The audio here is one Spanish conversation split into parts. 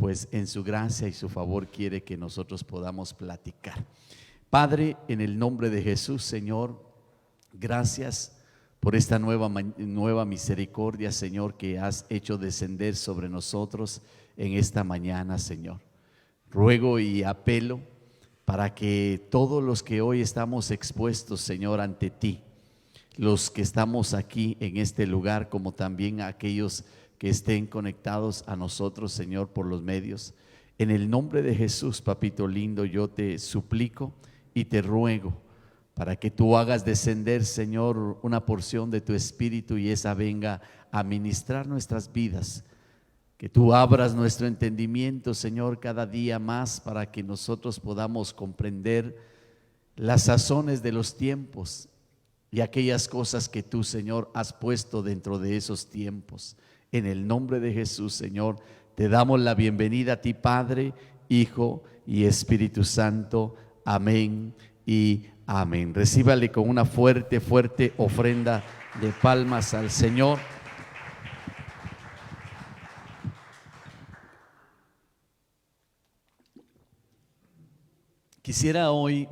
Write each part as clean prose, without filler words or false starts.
pues en su gracia y su favor quiere que nosotros podamos platicar. Padre, en el nombre de Jesús, Señor, gracias por esta nueva misericordia, Señor, que has hecho descender sobre nosotros en esta mañana, Señor. Ruego y apelo para que todos los que hoy estamos expuestos, Señor, ante ti, los que estamos aquí en este lugar, como también aquellos que estén conectados a nosotros, Señor, por los medios, en el nombre de Jesús, papito lindo, yo te suplico y te ruego para que tú hagas descender, Señor, una porción de tu Espíritu y esa venga a ministrar nuestras vidas. Que tú abras nuestro entendimiento, Señor, cada día más para que nosotros podamos comprender las sazones de los tiempos y aquellas cosas que tú, Señor, has puesto dentro de esos tiempos. En el nombre de Jesús, Señor, te damos la bienvenida a ti, Padre, Hijo y Espíritu Santo. Amén y amén. Recíbale con una fuerte ofrenda de palmas al Señor. Quisiera hoy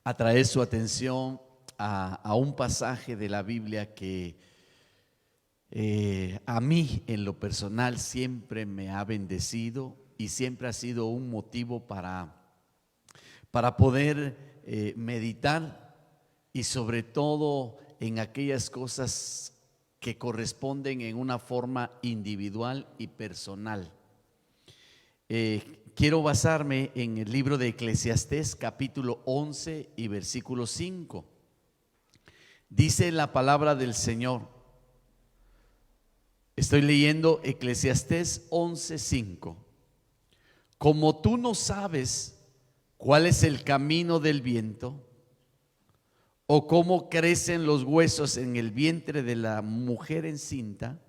atraer su atención a un pasaje de la Biblia que a mí en lo personal siempre me ha bendecido y siempre ha sido un motivo para poder meditar, y sobre todo en aquellas cosas que corresponden en una forma individual y personal. Quiero basarme en el libro de Eclesiastés, capítulo 11 y versículo 5. Dice la palabra del Señor. Estoy leyendo Eclesiastés 11:5. Como tú no sabes cuál es el camino del viento, o cómo crecen los huesos en el vientre de la mujer encinta,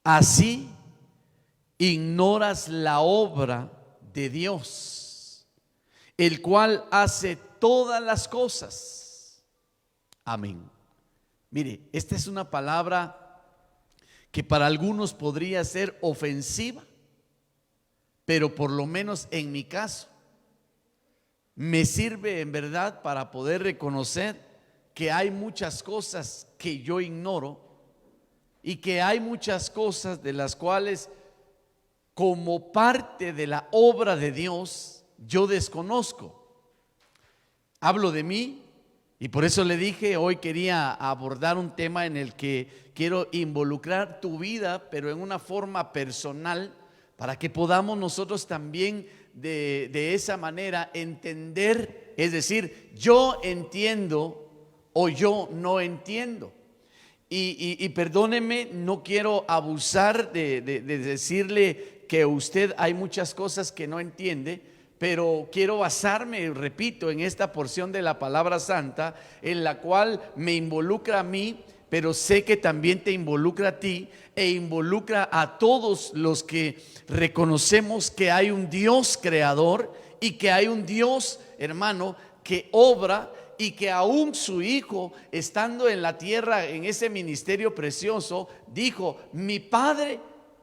así ignoras la obra de Dios, el cual hace todas las cosas. Amén. Mire, esta es una palabra que para algunos podría ser ofensiva, pero por lo menos en mi caso me sirve en verdad para poder reconocer que hay muchas cosas que yo ignoro y que hay muchas cosas de las cuales, como parte de la obra de Dios, yo desconozco. Hablo de mí y por eso le dije, hoy quería abordar un tema en el que quiero involucrar tu vida, pero en una forma personal, para que podamos nosotros también de esa manera entender, es decir, yo entiendo o yo no entiendo. Y perdóneme, no quiero abusar de decirle que usted hay muchas cosas que no entiende, pero quiero basarme, repito, en esta porción de la palabra santa, en la cual me involucra a mí, pero sé que también te involucra a ti e involucra a todos los que reconocemos que hay un Dios creador y que hay un Dios, hermano, que obra, y que aún su hijo, estando en la tierra en ese ministerio precioso, dijo: mi padre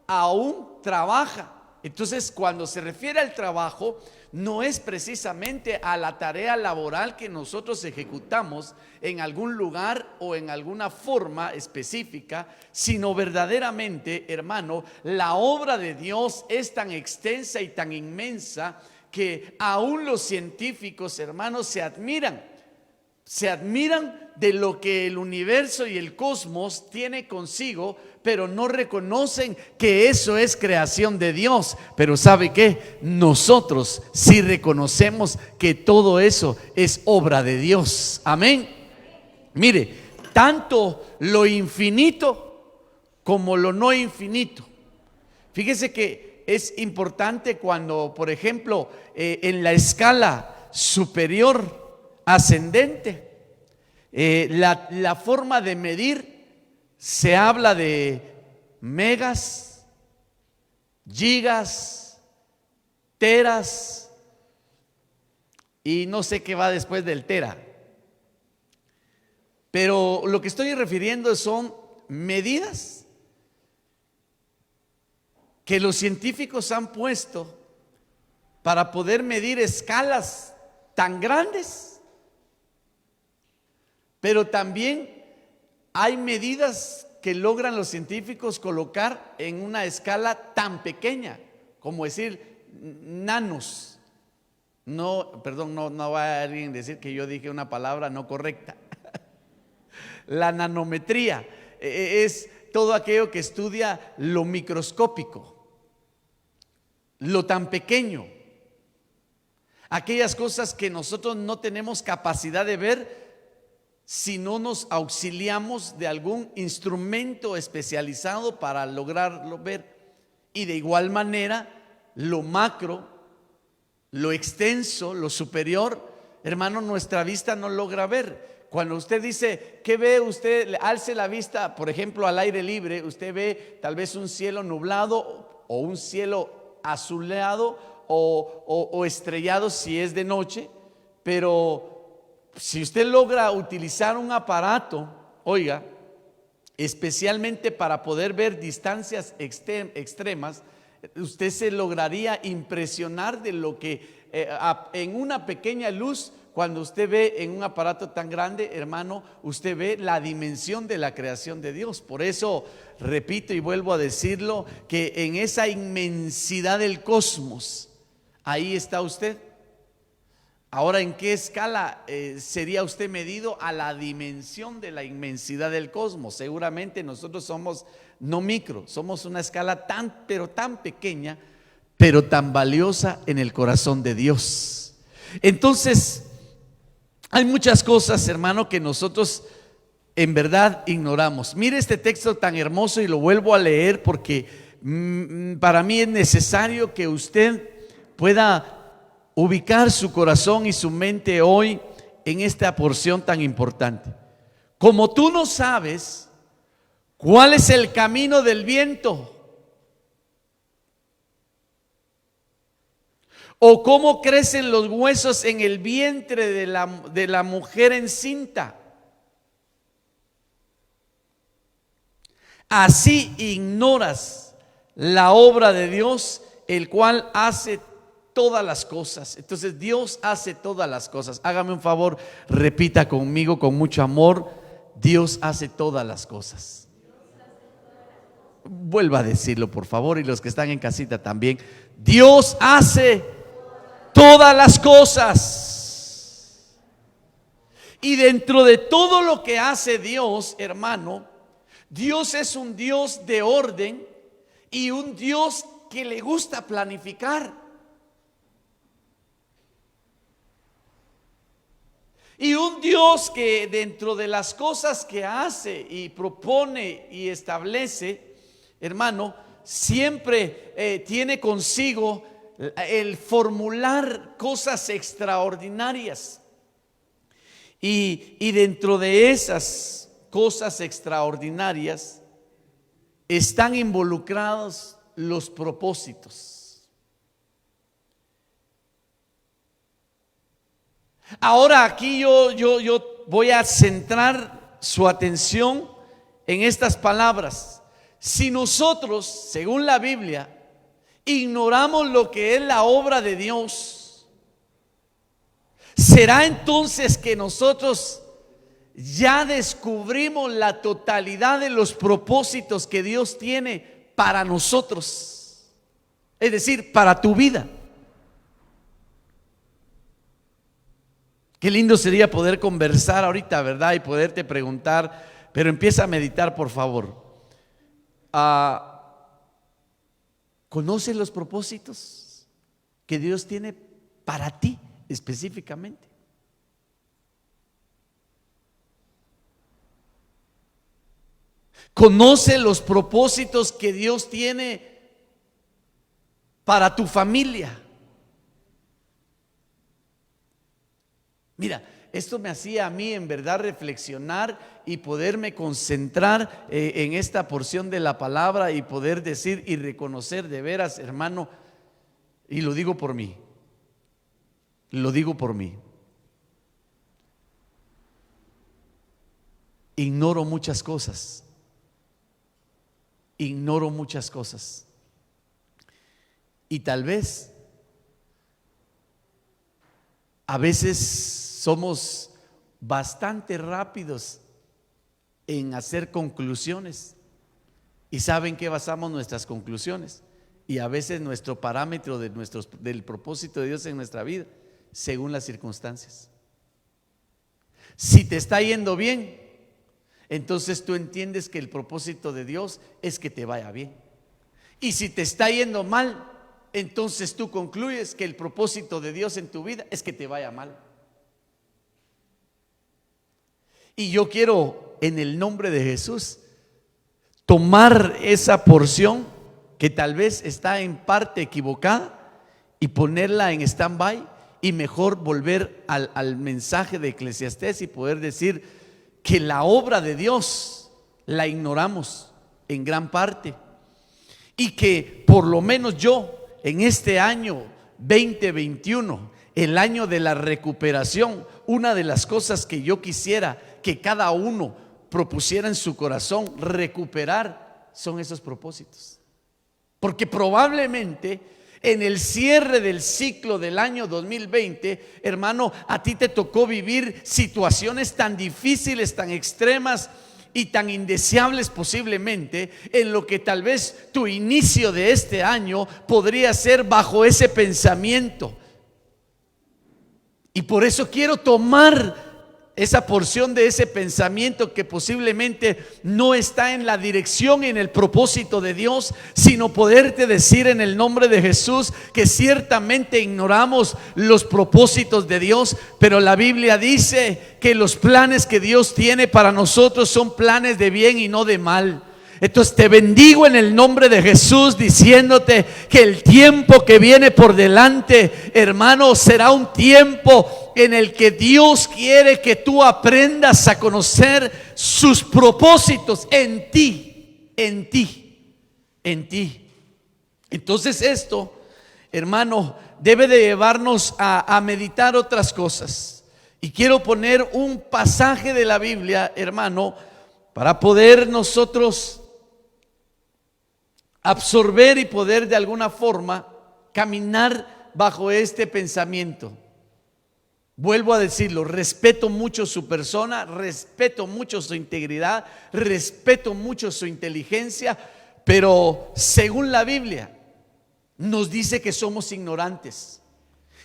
aún trabaja. Entonces, cuando se refiere al trabajo, no es precisamente a la tarea laboral que nosotros ejecutamos en algún lugar o en alguna forma específica, sino verdaderamente, hermano, la obra de Dios es tan extensa y tan inmensa que aún los científicos, hermanos, se admiran de lo que el universo y el cosmos tiene consigo, pero no reconocen que eso es creación de Dios. Pero ¿sabe qué? Nosotros sí reconocemos que todo eso es obra de Dios. Amén. Mire, tanto lo infinito como lo no infinito. Fíjese que es importante cuando, por ejemplo, en la escala superior ascendente, la forma de medir, se habla de megas, gigas, teras y no sé qué va después del tera. Pero lo que estoy refiriendo son medidas que los científicos han puesto para poder medir escalas tan grandes, pero también hay medidas que logran los científicos colocar en una escala tan pequeña, como decir nanos. No, perdón, no va a alguien decir que yo dije una palabra no correcta. La nanometría es todo aquello que estudia lo microscópico, lo tan pequeño, aquellas cosas que nosotros no tenemos capacidad de ver si no nos auxiliamos de algún instrumento especializado para lograrlo ver. Y de igual manera, lo macro, lo extenso, lo superior, hermano, nuestra vista no logra ver. Cuando usted dice, ¿qué ve usted? Alce la vista, por ejemplo, al aire libre, usted ve tal vez un cielo nublado o un cielo azulado o estrellado si es de noche, pero si usted logra utilizar un aparato, oiga, especialmente para poder ver distancias extremas, usted se lograría impresionar de lo que en una pequeña luz, cuando usted ve en un aparato tan grande, hermano, usted ve la dimensión de la creación de Dios. Por eso repito y vuelvo a decirlo, que en esa inmensidad del cosmos, ahí está usted. Ahora, ¿en qué escala sería usted medido? A la dimensión de la inmensidad del cosmos. Seguramente nosotros somos no micro, somos una escala pero tan pequeña, pero tan valiosa en el corazón de Dios. Entonces, hay muchas cosas, hermano, que nosotros en verdad ignoramos. Mire este texto tan hermoso y lo vuelvo a leer porque para mí es necesario que usted pueda ubicar su corazón y su mente hoy en esta porción tan importante. Como tú no sabes cuál es el camino del viento, o cómo crecen los huesos en el vientre de la mujer encinta, así ignoras la obra de Dios, el cual hace todas las cosas. Entonces Dios hace todas las cosas. Hágame un favor, repita conmigo con mucho amor: Dios hace todas las cosas. Vuelva a decirlo, por favor, y los que están en casita también. Dios hace todas las cosas. Y dentro de todo lo que hace Dios, hermano, Dios es un Dios de orden y un Dios que le gusta planificar. Y un Dios que dentro de las cosas que hace y propone y establece, hermano, siempre tiene consigo el formular cosas extraordinarias. Y dentro de esas cosas extraordinarias están involucrados los propósitos. Ahora aquí yo voy a centrar su atención en estas palabras. Si nosotros, según la Biblia, ignoramos lo que es la obra de Dios, ¿será entonces que nosotros ya descubrimos la totalidad de los propósitos que Dios tiene para nosotros? Es decir, para tu vida. Qué lindo sería poder conversar ahorita, ¿verdad? Y poderte preguntar, pero empieza a meditar, por favor. ¿Conoces los propósitos que Dios tiene para ti específicamente? ¿Conoce los propósitos que Dios tiene para tu familia? Mira, esto me hacía a mí en verdad reflexionar y poderme concentrar en esta porción de la palabra y poder decir y reconocer de veras, hermano, y lo digo por mí, ignoro muchas cosas. Y tal vez a veces somos bastante rápidos en hacer conclusiones. ¿Y saben qué basamos nuestras conclusiones? Y a veces nuestro parámetro del propósito de Dios en nuestra vida, según las circunstancias. Si te está yendo bien, entonces tú entiendes que el propósito de Dios es que te vaya bien. Y si te está yendo mal, entonces tú concluyes que el propósito de Dios en tu vida es que te vaya mal. Y yo quiero, en el nombre de Jesús, tomar esa porción que tal vez está en parte equivocada y ponerla en stand-by, y mejor volver al mensaje de Eclesiastés y poder decir que la obra de Dios la ignoramos en gran parte, y que por lo menos yo en este año 2021, el año de la recuperación, una de las cosas que yo quisiera que cada uno propusiera en su corazón recuperar son esos propósitos. Porque probablemente en el cierre del ciclo del año 2020, hermano, a ti te tocó vivir situaciones tan difíciles, tan extremas y tan indeseables posiblemente, en lo que tal vez tu inicio de este año podría ser bajo ese pensamiento. Y por eso quiero tomar esa porción de ese pensamiento que posiblemente no está en la dirección y en el propósito de Dios, sino poderte decir en el nombre de Jesús que ciertamente ignoramos los propósitos de Dios, pero la Biblia dice que los planes que Dios tiene para nosotros son planes de bien y no de mal. Entonces te bendigo en el nombre de Jesús, diciéndote que el tiempo que viene por delante, hermano, será un tiempo en el que Dios quiere que tú aprendas a conocer sus propósitos en ti, en ti, en ti. Entonces esto, hermano, debe de llevarnos a meditar otras cosas. Y quiero poner un pasaje de la Biblia, hermano, para poder nosotros absorber y poder de alguna forma caminar bajo este pensamiento. Vuelvo a decirlo, respeto mucho su persona, respeto mucho su integridad, respeto mucho su inteligencia, pero según la Biblia nos dice que somos ignorantes.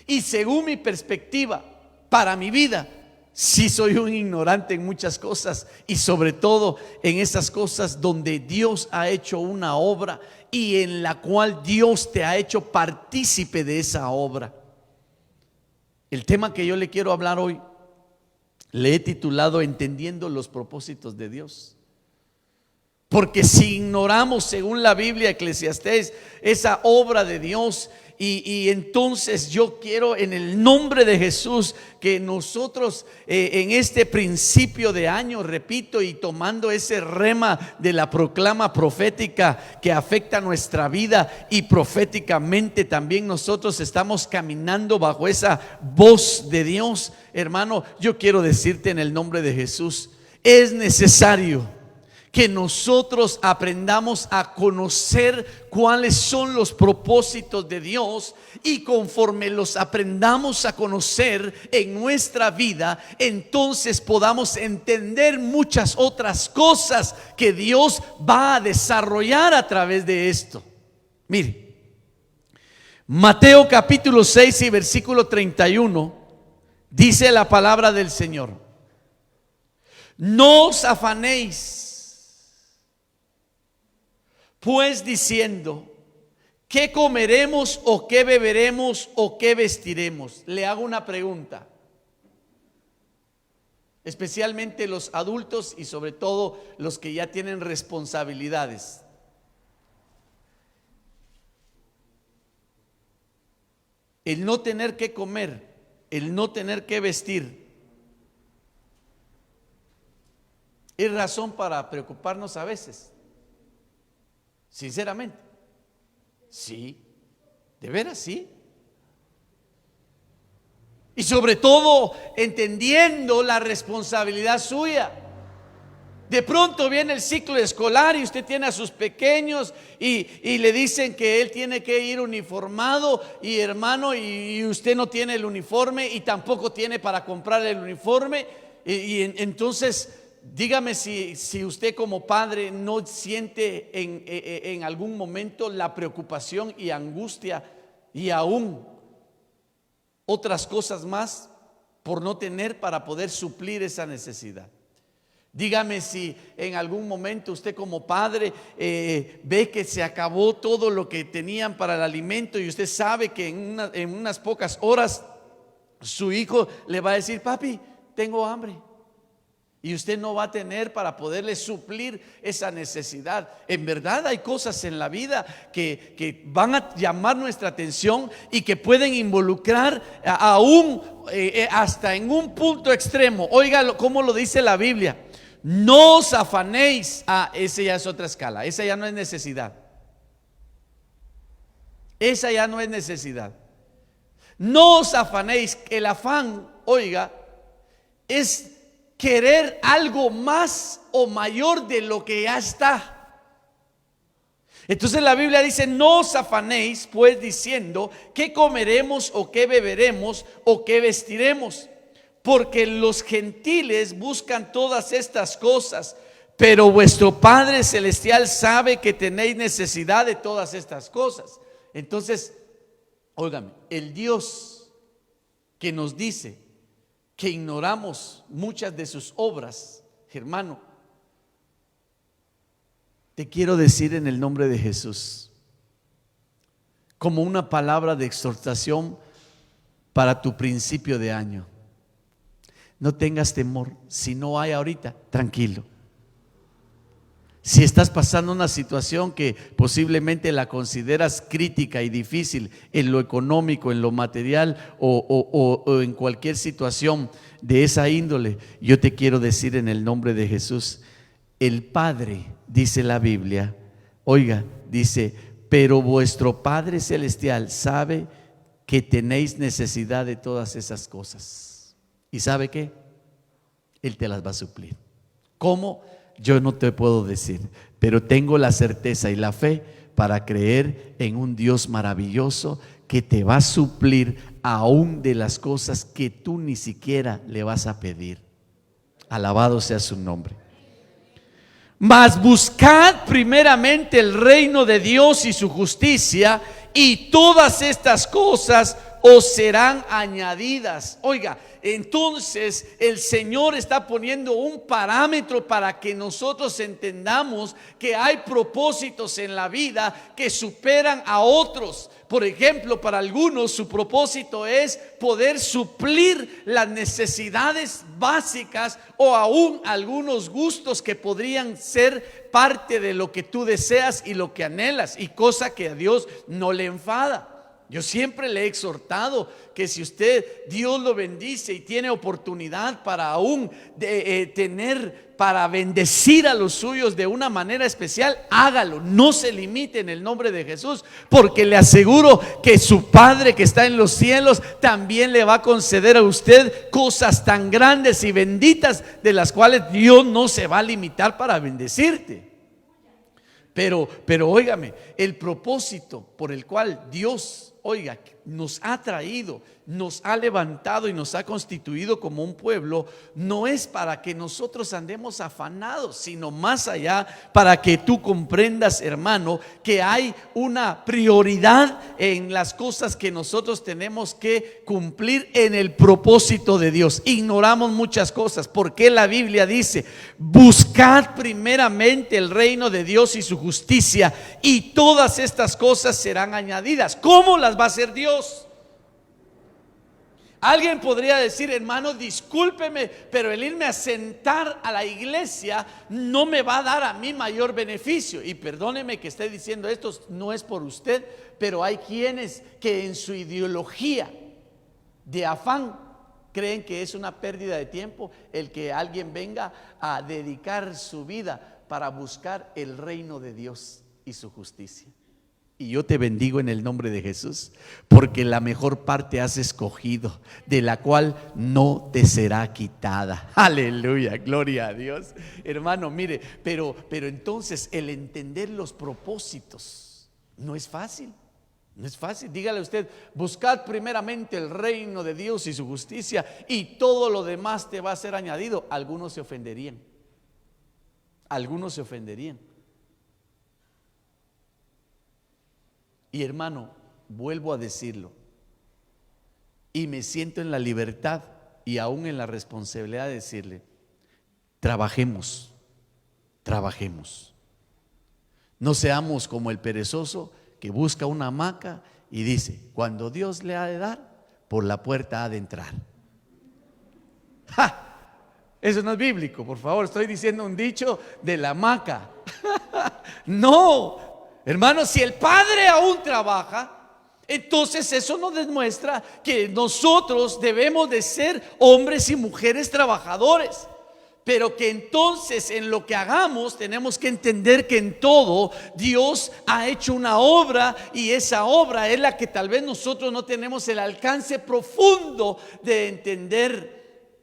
Y según mi perspectiva, para mi vida, sí soy un ignorante en muchas cosas, y sobre todo en esas cosas donde Dios ha hecho una obra y en la cual Dios te ha hecho partícipe de esa obra. El tema que yo le quiero hablar hoy le he titulado Entendiendo los propósitos de Dios. Porque si ignoramos, según la Biblia, Eclesiastés, esa obra de Dios, y entonces yo quiero en el nombre de Jesús que nosotros en este principio de año, repito, y tomando ese rema de la proclama profética que afecta nuestra vida, y proféticamente también nosotros estamos caminando bajo esa voz de Dios, hermano, yo quiero decirte en el nombre de Jesús, es necesario que nosotros aprendamos a conocer cuáles son los propósitos de Dios, y conforme los aprendamos a conocer en nuestra vida, entonces podamos entender muchas otras cosas que Dios va a desarrollar a través de esto. Mire, Mateo capítulo 6 y versículo 31 dice la palabra del Señor: no os afanéis pues diciendo, ¿qué comeremos o qué beberemos o qué vestiremos? Le hago una pregunta, especialmente los adultos y sobre todo los que ya tienen responsabilidades. El no tener que comer, el no tener que vestir, ¿es razón para preocuparnos a veces? Sinceramente, sí, de veras sí. Y sobre todo entendiendo la responsabilidad suya. De pronto viene el ciclo escolar y usted tiene a sus pequeños y le dicen que él tiene que ir uniformado, y hermano, y usted no tiene el uniforme y tampoco tiene para comprar el uniforme. Entonces, dígame si usted como padre no siente en algún momento la preocupación y angustia y aún otras cosas más por no tener para poder suplir esa necesidad. Dígame si en algún momento usted como padre ve que se acabó todo lo que tenían para el alimento y usted sabe que en unas pocas horas su hijo le va a decir: papi, tengo hambre. Y usted no va a tener para poderle suplir esa necesidad. En verdad hay cosas en la vida que van a llamar nuestra atención y que pueden involucrar aún hasta en un punto extremo. Oiga cómo lo dice la Biblia: no os afanéis. Esa ya es otra escala, esa ya no es necesidad. Esa ya no es necesidad. No os afanéis. El afán, oiga, es querer algo más o mayor de lo que ya está. Entonces la Biblia dice: no os afanéis pues diciendo qué comeremos o qué beberemos o qué vestiremos, porque los gentiles buscan todas estas cosas, pero vuestro Padre Celestial sabe que tenéis necesidad de todas estas cosas. Entonces, óigame, el Dios que nos dice que ignoramos muchas de sus obras, hermano, te quiero decir en el nombre de Jesús, como una palabra de exhortación para tu principio de año: no tengas temor. Si no hay ahorita, tranquilo. Si estás pasando una situación que posiblemente la consideras crítica y difícil en lo económico, en lo material o en cualquier situación de esa índole, yo te quiero decir en el nombre de Jesús: el Padre, dice la Biblia, oiga, dice: pero vuestro Padre Celestial sabe que tenéis necesidad de todas esas cosas. ¿Y sabe qué? Él te las va a suplir. ¿Cómo? Yo no te puedo decir, pero tengo la certeza y la fe para creer en un Dios maravilloso que te va a suplir aún de las cosas que tú ni siquiera le vas a pedir. Alabado sea su nombre. Mas buscad primeramente el reino de Dios y su justicia, y todas estas cosas os serán añadidas. Oiga, entonces el Señor está poniendo un parámetro para que nosotros entendamos que hay propósitos en la vida que superan a otros. Por ejemplo, para algunos su propósito es poder suplir las necesidades básicas o aún algunos gustos que podrían ser parte de lo que tú deseas y lo que anhelas, y cosa que a Dios no le enfada. Yo siempre le he exhortado que si usted, Dios lo bendice y tiene oportunidad para aún tener para bendecir a los suyos de una manera especial, hágalo. No se limite en el nombre de Jesús, porque le aseguro que su Padre que está en los cielos también le va a conceder a usted cosas tan grandes y benditas, de las cuales Dios no se va a limitar para bendecirte. Pero óigame, el propósito por el cual Dios, oiga, nos ha traído, nos ha levantado y nos ha constituido como un pueblo, no es para que nosotros andemos afanados, sino más allá, para que tú comprendas, hermano, que hay una prioridad en las cosas que nosotros tenemos que cumplir en el propósito de Dios. Ignoramos muchas cosas, porque la Biblia dice: buscad primeramente el reino de Dios y su justicia, y todas estas cosas serán añadidas. ¿Cómo las va a hacer Dios? Alguien podría decir: hermano, discúlpeme, pero el irme a sentar a la iglesia no me va a dar a mí mayor beneficio. Y perdóneme que esté diciendo esto, no es por usted, pero hay quienes que en su ideología de afán creen que es una pérdida de tiempo el que alguien venga a dedicar su vida para buscar el reino de Dios y su justicia. Y yo te bendigo en el nombre de Jesús, porque la mejor parte has escogido, de la cual no te será quitada. Aleluya, gloria a Dios. Hermano, mire, pero entonces el entender los propósitos no es fácil. No es fácil. Dígale usted: buscad primeramente el reino de Dios y su justicia, y todo lo demás te va a ser añadido. Algunos se ofenderían. Algunos se ofenderían. Y hermano, vuelvo a decirlo, y me siento en la libertad y aún en la responsabilidad de decirle: trabajemos, trabajemos. No seamos como el perezoso que busca una hamaca y dice: cuando Dios le ha de dar, por la puerta ha de entrar. ¡Ja! Eso no es bíblico, por favor. Estoy diciendo un dicho de la hamaca. No, hermano, si el Padre aún trabaja, entonces eso nos demuestra que nosotros debemos de ser hombres y mujeres trabajadores. Pero que entonces en lo que hagamos tenemos que entender que en todo Dios ha hecho una obra, y esa obra es la que tal vez nosotros no tenemos el alcance profundo de entender.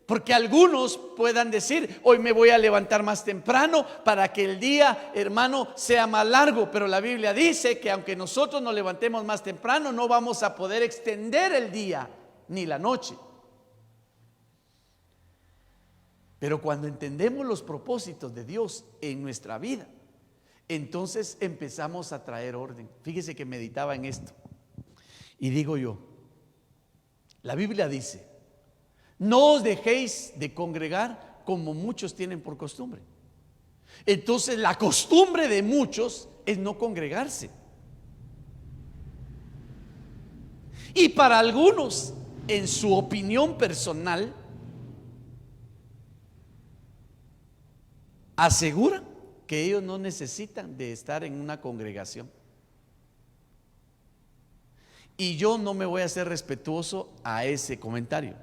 Porque algunos puedan decir: hoy me voy a levantar más temprano para que el día, hermano, sea más largo. Pero la Biblia dice que aunque nosotros nos levantemos más temprano, no vamos a poder extender el día ni la noche. Pero cuando entendemos los propósitos de Dios en nuestra vida, entonces empezamos a traer orden. Fíjese que meditaba en esto y digo yo: la Biblia dice: no os dejéis de congregar como muchos tienen por costumbre. Entonces la costumbre de muchos es no congregarse. Y para algunos, en su opinión personal, aseguran que ellos no necesitan de estar en una congregación. Y yo no me voy a ser respetuoso a ese comentario.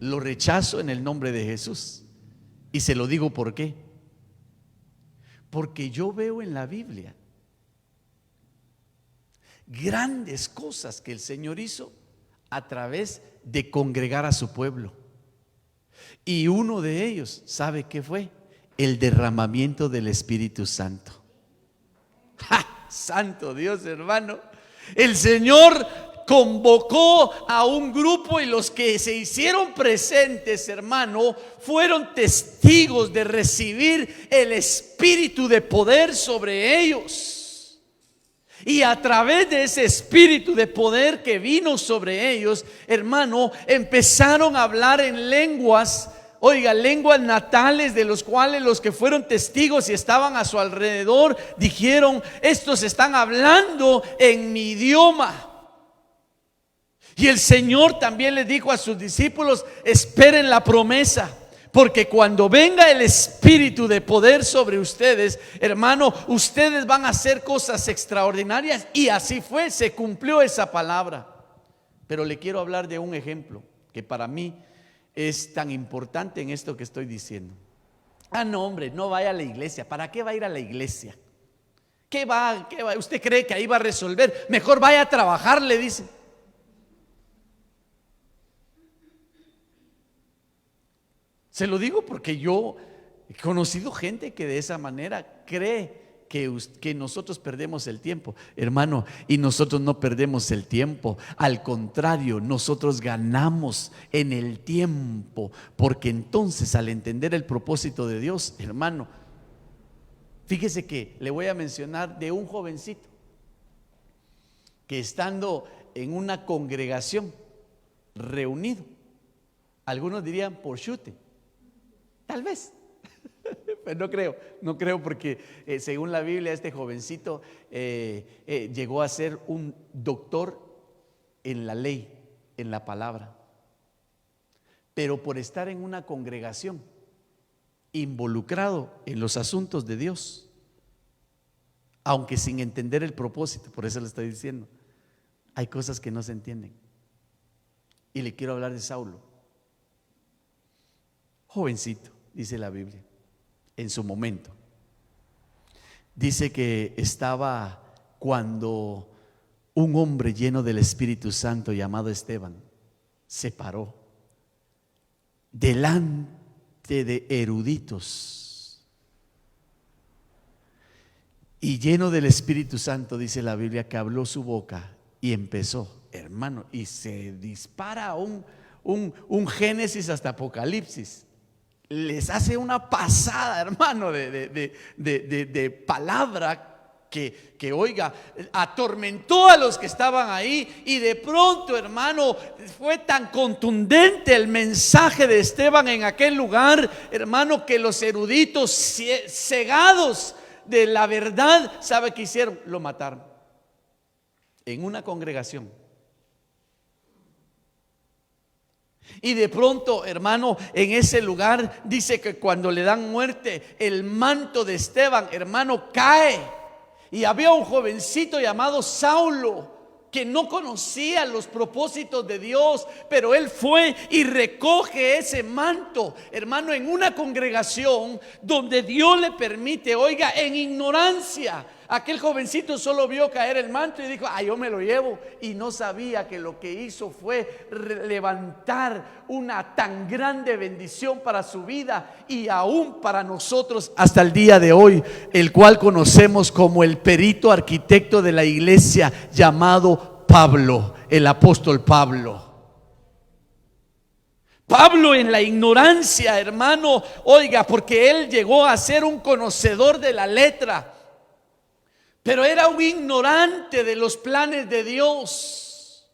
Lo rechazo en el nombre de Jesús. Y se lo digo por qué. Porque yo veo en la Biblia grandes cosas que el Señor hizo a través de congregar a su pueblo. Y uno de ellos, ¿sabe qué fue? El derramamiento del Espíritu Santo. ¡Ja! Santo Dios, hermano. El Señor convocó a un grupo, y los que se hicieron presentes, hermano, fueron testigos de recibir el espíritu de poder sobre ellos. Y a través de ese espíritu de poder que vino sobre ellos, hermano, empezaron a hablar en lenguas. Oiga, lenguas natales, de los cuales los que fueron testigos y estaban a su alrededor dijeron: estos están hablando en mi idioma. Y el Señor también le dijo a sus discípulos: esperen la promesa, porque cuando venga el espíritu de poder sobre ustedes, hermano, ustedes van a hacer cosas extraordinarias. Y así fue, se cumplió esa palabra. Pero le quiero hablar de un ejemplo que para mí es tan importante en esto que estoy diciendo. No, hombre, no vaya a la iglesia. ¿Para qué va a ir a la iglesia? ¿Qué va? ¿Usted cree que ahí va a resolver? Mejor vaya a trabajar, le dicen. Se lo digo porque yo he conocido gente que de esa manera cree que nosotros perdemos el tiempo, hermano, y nosotros no perdemos el tiempo. Al contrario, nosotros ganamos en el tiempo, porque entonces al entender el propósito de Dios, hermano, fíjese que le voy a mencionar de un jovencito que, estando en una congregación reunido, algunos dirían por chute, tal vez. Pero no creo porque según la Biblia este jovencito llegó a ser un doctor en la ley, en la palabra. Pero por estar en una congregación, involucrado en los asuntos de Dios, aunque sin entender el propósito, por eso le estoy diciendo, hay cosas que no se entienden. Y le quiero hablar de Saulo. Jovencito, dice la Biblia, en su momento. Dice que estaba cuando un hombre lleno del Espíritu Santo llamado Esteban se paró delante de eruditos y lleno del Espíritu Santo, dice la Biblia, que habló su boca y empezó, hermano, y se dispara un Génesis hasta Apocalipsis. Les hace una pasada, hermano, de palabra que oiga, atormentó a los que estaban ahí. Y de pronto, hermano, fue tan contundente el mensaje de Esteban en aquel lugar, hermano, que los eruditos cegados de la verdad, ¿sabe qué hicieron? Lo mataron en una congregación. Y de pronto, hermano, en ese lugar dice que cuando le dan muerte, el manto de Esteban, hermano, cae. Y había un jovencito llamado Saulo que no conocía los propósitos de Dios, pero él fue y recoge ese manto, hermano, en una congregación donde Dios le permite, oiga, en ignorancia. Aquel jovencito solo vio caer el manto y dijo: yo me lo llevo. Y no sabía que lo que hizo fue levantar una tan grande bendición para su vida y aún para nosotros hasta el día de hoy, el cual conocemos como el perito arquitecto de la iglesia llamado Pablo, el apóstol Pablo. Pablo en la ignorancia, hermano, oiga, porque él llegó a ser un conocedor de la letra, pero era un ignorante de los planes de Dios.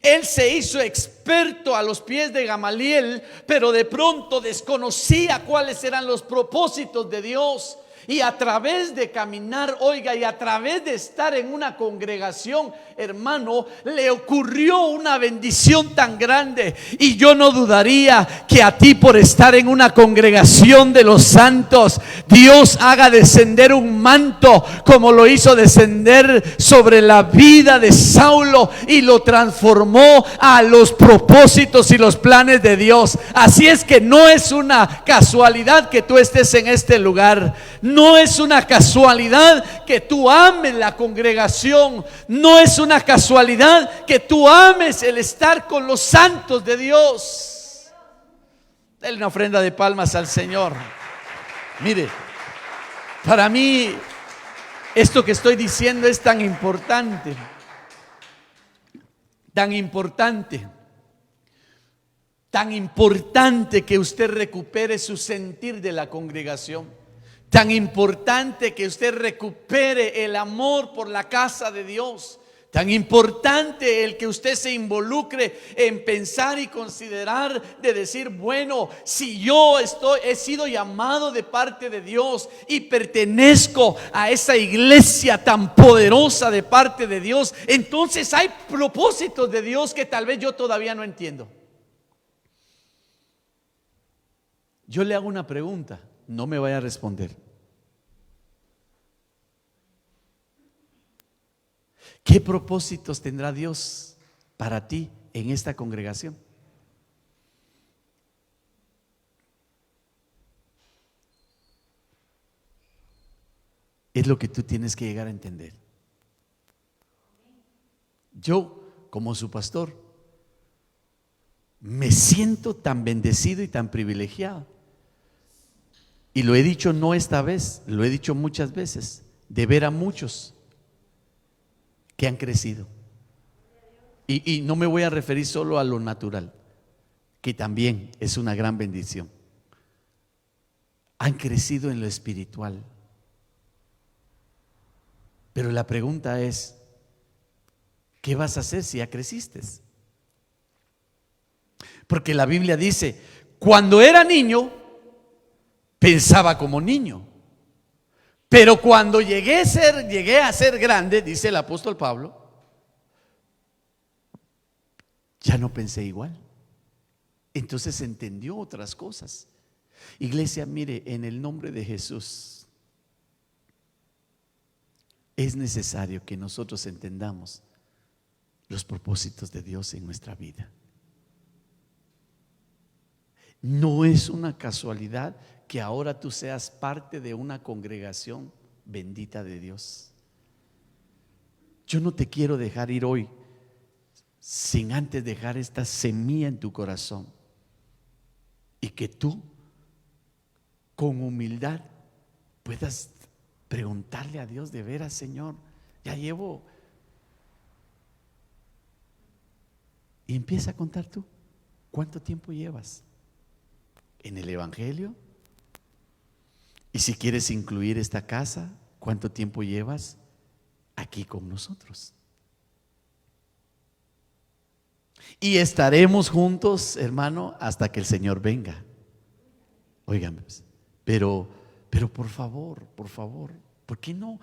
Él se hizo experto a los pies de Gamaliel, pero de pronto desconocía cuáles eran los propósitos de Dios. Y a través de caminar, oiga, y a través de estar en una congregación, hermano, le ocurrió una bendición tan grande. Y yo no dudaría que a ti, por estar en una congregación de los santos, Dios haga descender un manto como lo hizo descender sobre la vida de Saulo y lo transformó a los propósitos y los planes de Dios. Así es que no es una casualidad que tú estés en este lugar. No es una casualidad que tú ames la congregación. No es una casualidad que tú ames el estar con los santos de Dios. Denle una ofrenda de palmas al Señor. Mire, para mí esto que estoy diciendo es tan importante, tan importante, tan importante que usted recupere su sentir de la congregación. Tan importante que usted recupere el amor por la casa de Dios. Tan importante el que usted se involucre en pensar y considerar de decir: bueno, si yo he sido llamado de parte de Dios y pertenezco a esa iglesia tan poderosa de parte de Dios, entonces hay propósitos de Dios que tal vez yo todavía no entiendo. Yo le hago una pregunta, no me vaya a responder. ¿Qué propósitos tendrá Dios para ti en esta congregación? Es lo que tú tienes que llegar a entender. Yo, como su pastor, me siento tan bendecido y tan privilegiado. Y lo he dicho no esta vez, lo he dicho muchas veces, de ver a muchos que han crecido. Y no me voy a referir solo a lo natural, que también es una gran bendición. Han crecido en lo espiritual. Pero la pregunta es: ¿qué vas a hacer si ya creciste? Porque la Biblia dice: cuando era niño, pensaba como niño. Pero cuando llegué a ser grande, dice el apóstol Pablo, ya no pensé igual. Entonces entendió otras cosas. Iglesia, mire, en el nombre de Jesús, es necesario que nosotros entendamos los propósitos de Dios en nuestra vida. No es una casualidad que ahora tú seas parte de una congregación bendita de Dios. Yo no te quiero dejar ir hoy sin antes dejar esta semilla en tu corazón, y que tú con humildad puedas preguntarle a Dios: de veras, Señor, ya llevo. Y empieza a contar tú, ¿cuánto tiempo llevas en el Evangelio? Y si quieres incluir esta casa, ¿cuánto tiempo llevas aquí con nosotros? Y estaremos juntos, hermano, hasta que el Señor venga. Óigame, pero por favor, ¿por qué no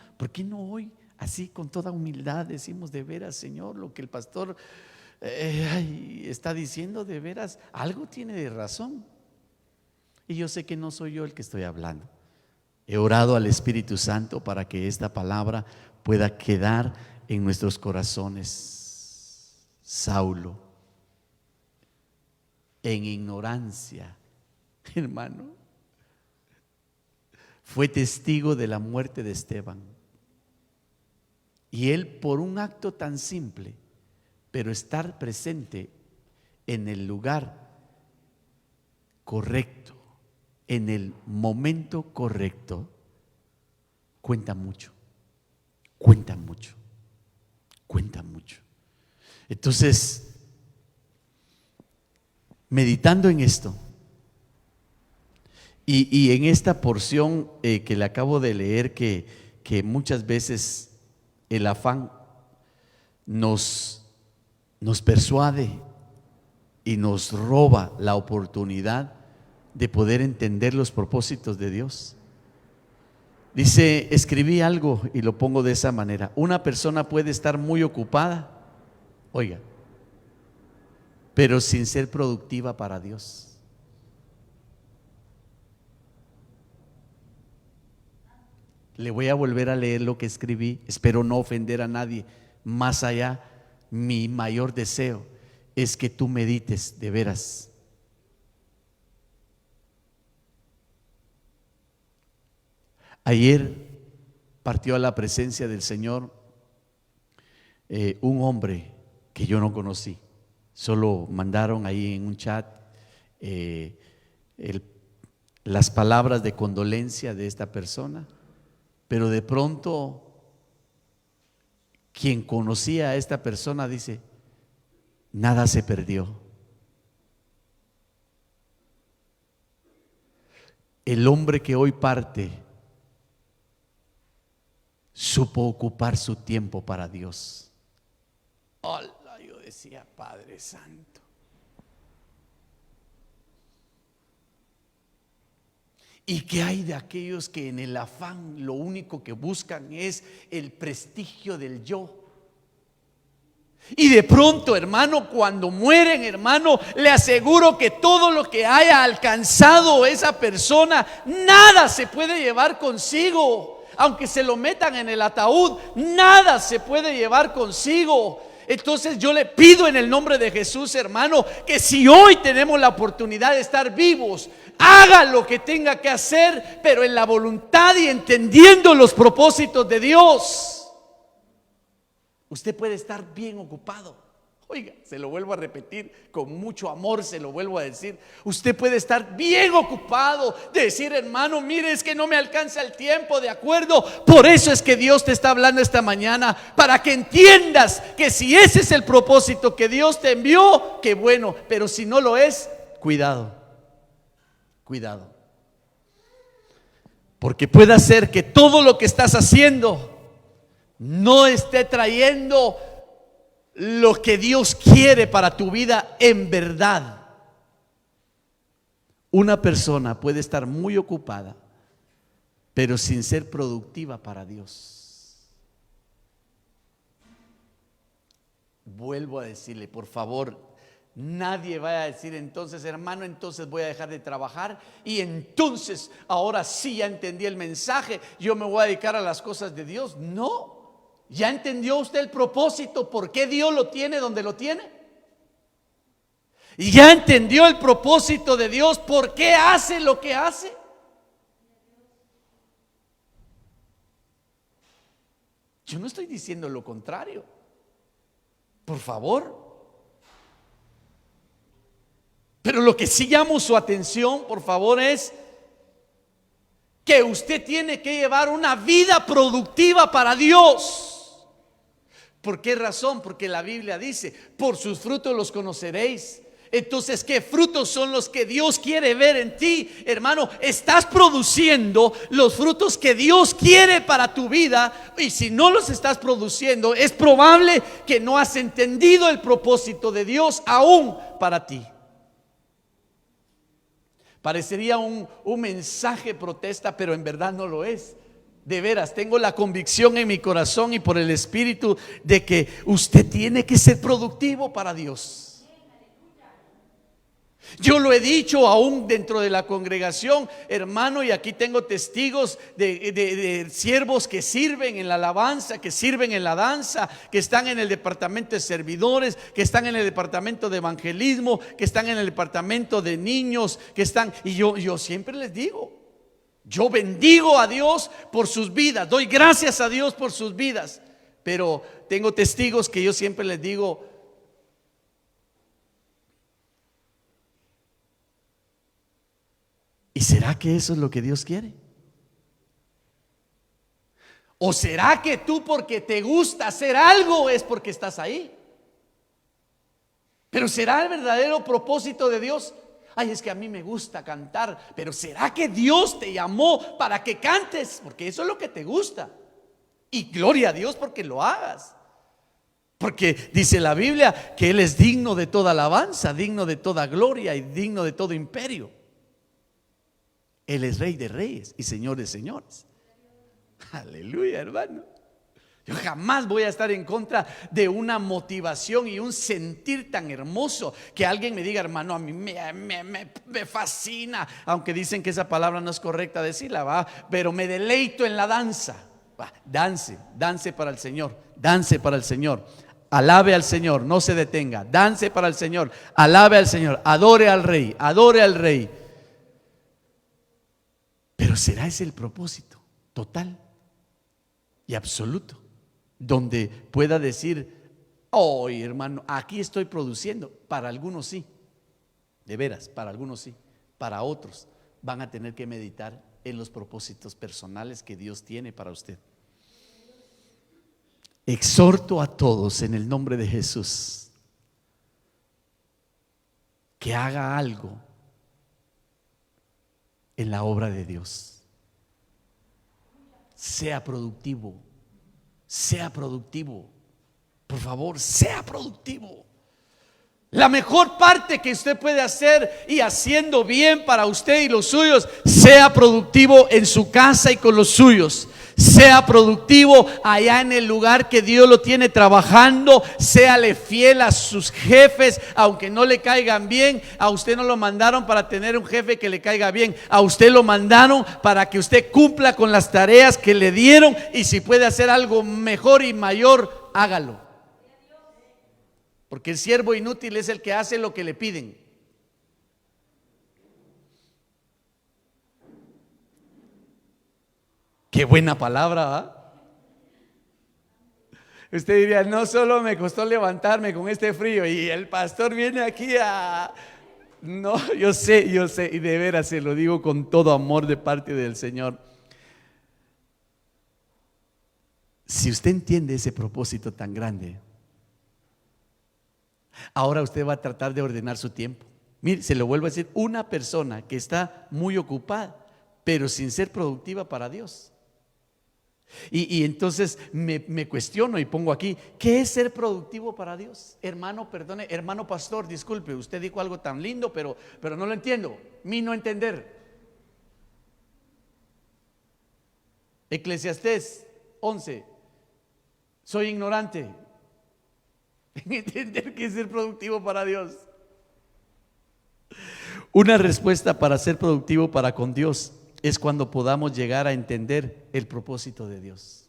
hoy, así con toda humildad, decimos: de veras, Señor, lo que el pastor está diciendo, de veras, algo tiene de razón? Y yo sé que no soy yo el que estoy hablando. He orado al Espíritu Santo para que esta palabra pueda quedar en nuestros corazones. Saulo, en ignorancia, hermano, fue testigo de la muerte de Esteban. Y él, por un acto tan simple, pero estar presente en el lugar correcto, en el momento correcto, cuenta mucho. Entonces, meditando en esto y en esta porción que le acabo de leer, que muchas veces el afán nos persuade y nos roba la oportunidad de poder entender los propósitos de Dios. Dice, escribí algo y lo pongo de esa manera: una persona puede estar muy ocupada, oiga, pero sin ser productiva para Dios. Le voy a volver a leer lo que escribí, espero no ofender a nadie. Más allá, mi mayor deseo es que tú medites de veras. Ayer partió a la presencia del Señor un hombre que yo no conocí. Solo mandaron ahí en un chat las palabras de condolencia de esta persona, pero de pronto quien conocía a esta persona dice: nada se perdió. El hombre que hoy parte supo ocupar su tiempo para Dios. Hola, yo decía: Padre Santo. ¿Y qué hay de aquellos que en el afán lo único que buscan es el prestigio del yo? Y de pronto, hermano, cuando mueren, hermano, le aseguro que todo lo que haya alcanzado esa persona, nada se puede llevar consigo. Aunque se lo metan en el ataúd, nada se puede llevar consigo. Entonces yo le pido en el nombre de Jesús, hermano, que si hoy tenemos la oportunidad de estar vivos, haga lo que tenga que hacer, pero en la voluntad y entendiendo los propósitos de Dios. Usted puede estar bien ocupado. Oiga, se lo vuelvo a repetir, con mucho amor se lo vuelvo a decir. Usted puede estar bien ocupado de decir: hermano, mire, es que no me alcanza el tiempo, de acuerdo. Por eso es que Dios te está hablando esta mañana, para que entiendas que si ese es el propósito que Dios te envió, qué bueno. Pero si no lo es, cuidado. Porque puede ser que todo lo que estás haciendo no esté trayendo lo que Dios quiere para tu vida en verdad. Una persona puede estar muy ocupada, pero sin ser productiva para Dios. Vuelvo a decirle, por favor, nadie vaya a decir: entonces, hermano, entonces voy a dejar de trabajar y entonces ahora sí ya entendí el mensaje, yo me voy a dedicar a las cosas de Dios. No. ¿Ya entendió usted el propósito? ¿Por qué Dios lo tiene donde lo tiene? ¿Y ya entendió el propósito de Dios? ¿Por qué hace lo que hace? Yo no estoy diciendo lo contrario. Por favor. Pero lo que sí llamo su atención, por favor, es que usted tiene que llevar una vida productiva para Dios. ¿Por qué razón? Porque la Biblia dice: por sus frutos los conoceréis. Entonces, ¿qué frutos son los que Dios quiere ver en ti? Hermano, estás produciendo los frutos que Dios quiere para tu vida. Y si no los estás produciendo, es probable que no has entendido el propósito de Dios aún para ti. Parecería un mensaje protesta, pero en verdad no lo es. De veras, tengo la convicción en mi corazón y por el Espíritu de que usted tiene que ser productivo para Dios. Yo lo he dicho aún dentro de la congregación, hermano, y aquí tengo testigos de siervos que sirven en la alabanza, que sirven en la danza, que están en el departamento de servidores, que están en el departamento de evangelismo, que están en el departamento de niños, que están, y yo siempre les digo, yo bendigo a Dios por sus vidas, doy gracias a Dios por sus vidas, pero tengo testigos que yo siempre les digo: ¿y será que eso es lo que Dios quiere? ¿O será que tú, porque te gusta hacer algo, es porque estás ahí? Pero ¿será el verdadero propósito de Dios? Ay, es que a mí me gusta cantar. Pero ¿será que Dios te llamó para que cantes? Porque eso es lo que te gusta. Y gloria a Dios porque lo hagas. Porque dice la Biblia que Él es digno de toda alabanza, digno de toda gloria y digno de todo imperio. Él es Rey de reyes y Señor de señores. Aleluya, hermano. Yo jamás voy a estar en contra de una motivación y un sentir tan hermoso que alguien me diga: hermano, a mí me fascina, aunque dicen que esa palabra no es correcta decirla, va, pero me deleito en la danza. Va, dance para el Señor, dance para el Señor. Alabe al Señor, no se detenga, dance para el Señor, alabe al Señor, adore al Rey, adore al Rey. Pero ¿será ese el propósito total y absoluto? Donde pueda decir: oh, hermano, aquí estoy produciendo. Para algunos sí, de veras, para algunos sí. Para otros van a tener que meditar en los propósitos personales que Dios tiene para usted. Exhorto a todos en el nombre de Jesús que haga algo en la obra de Dios. Sea productivo, sea productivo. Por favor, sea productivo. La mejor parte que usted puede hacer, y haciendo bien para usted y los suyos, sea productivo en su casa y con los suyos. Sea productivo allá en el lugar que Dios lo tiene trabajando. Séale fiel a sus jefes, aunque no le caigan bien. A usted no lo mandaron para tener un jefe que le caiga bien. A usted lo mandaron para que usted cumpla con las tareas que le dieron. Y si puede hacer algo mejor y mayor, hágalo. Porque el siervo inútil es el que hace lo que le piden. Qué buena palabra, ¿va? Usted diría: no solo me costó levantarme con este frío y el pastor viene aquí a... No, yo sé, y de veras se lo digo con todo amor de parte del Señor. Si usted entiende ese propósito tan grande, ahora usted va a tratar de ordenar su tiempo. Mire, se lo vuelvo a decir: una persona que está muy ocupada, pero sin ser productiva para Dios. Y entonces me cuestiono y pongo aquí: ¿qué es ser productivo para Dios? Hermano, perdone, hermano pastor, disculpe, usted dijo algo tan lindo, pero no lo entiendo. Mi no entender. Eclesiastés 11. Soy ignorante en entender qué es ser productivo para Dios. Una respuesta para ser productivo para con Dios es cuando podamos llegar a entender el propósito de Dios.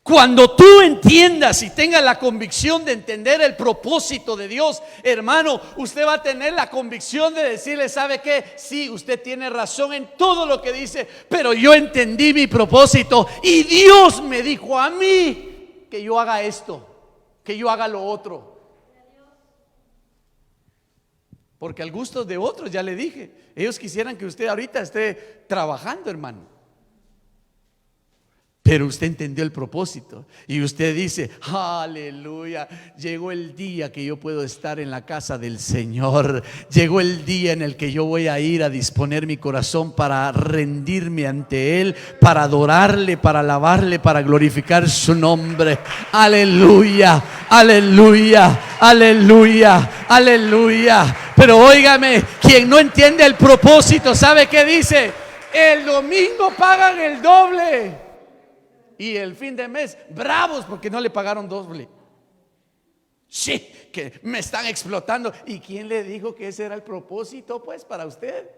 Cuando tú entiendas y tengas la convicción de entender el propósito de Dios, hermano, usted va a tener la convicción de decirle, ¿sabe qué? Sí, usted tiene razón en todo lo que dice, pero yo entendí mi propósito y Dios me dijo a mí que yo haga esto, que yo haga lo otro. Porque al gusto de otros, ya le dije, ellos quisieran que usted ahorita esté trabajando, hermano. Pero usted entendió el propósito y usted dice, aleluya, llegó el día que yo puedo estar en la casa del Señor. Llegó el día en el que yo voy a ir a disponer mi corazón para rendirme ante Él, para adorarle, para alabarle, para glorificar su nombre. Aleluya, aleluya, aleluya, aleluya. Pero óigame, quien no entiende el propósito, ¿sabe qué dice? El domingo pagan el doble. Y el fin de mes, bravos porque no le pagaron doble. Sí, que me están explotando. ¿Y quién le dijo que ese era el propósito, pues, para usted?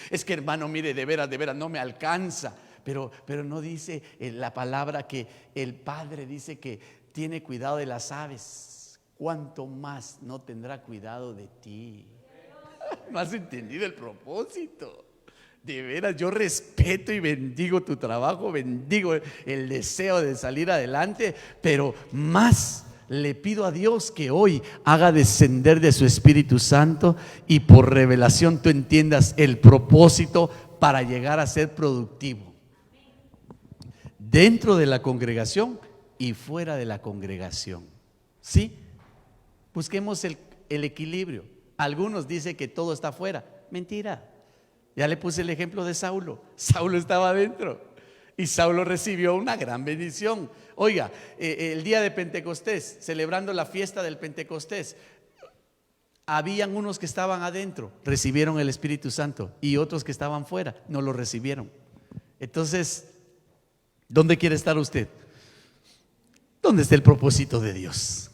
Es que, hermano, mire, de veras, no me alcanza. Pero no dice la palabra que el Padre dice que tiene cuidado de las aves. ¿Cuánto más no tendrá cuidado de ti? No has entendido el propósito. De veras, yo respeto y bendigo tu trabajo, bendigo el deseo de salir adelante, pero más le pido a Dios que hoy haga descender de su Espíritu Santo y por revelación tú entiendas el propósito para llegar a ser productivo dentro de la congregación y fuera de la congregación. ¿Sí? Busquemos el equilibrio. Algunos dicen que todo está afuera. Mentira. Ya le puse el ejemplo de Saulo. Saulo estaba adentro y Saulo recibió una gran bendición. Oiga, el día de Pentecostés, celebrando la fiesta del Pentecostés, habían unos que estaban adentro, recibieron el Espíritu Santo, y otros que estaban fuera, no lo recibieron. Entonces, ¿dónde quiere estar usted? ¿Dónde está el propósito de Dios?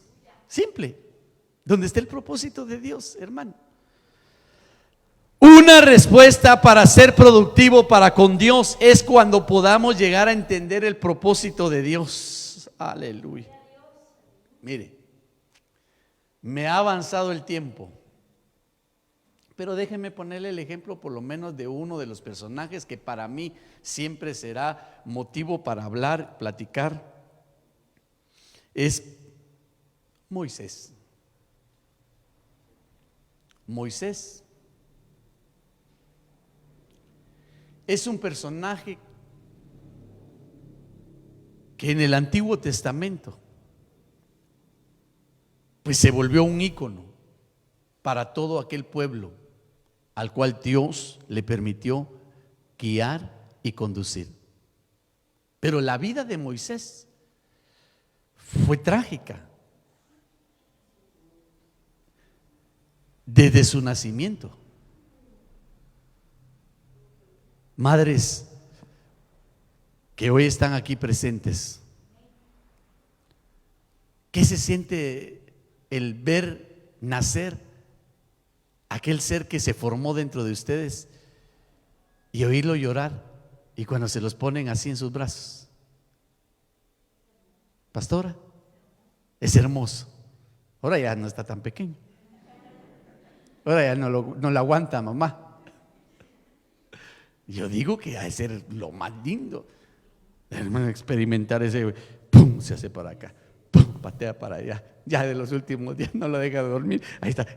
Simple. ¿Dónde está el propósito de Dios, hermano? Una respuesta para ser productivo para con Dios es cuando podamos llegar a entender el propósito de Dios. Aleluya. Mire, me ha avanzado el tiempo, pero déjenme ponerle el ejemplo por lo menos de uno de los personajes que para mí siempre será motivo para hablar, platicar. Es Moisés. Moisés es un personaje que en el Antiguo Testamento pues se volvió un ícono para todo aquel pueblo al cual Dios le permitió guiar y conducir. Pero la vida de Moisés fue trágica desde su nacimiento. Madres que hoy están aquí presentes, ¿qué se siente el ver nacer aquel ser que se formó dentro de ustedes y oírlo llorar y cuando se los ponen así en sus brazos? Pastora, es hermoso. Ahora ya no está tan pequeño, ahora ya no lo aguanta mamá. Yo digo que ha de ser lo más lindo, hermano, experimentar ese, pum, se hace para acá, pum, patea para allá. Ya de los últimos días no lo deja dormir. Ahí está.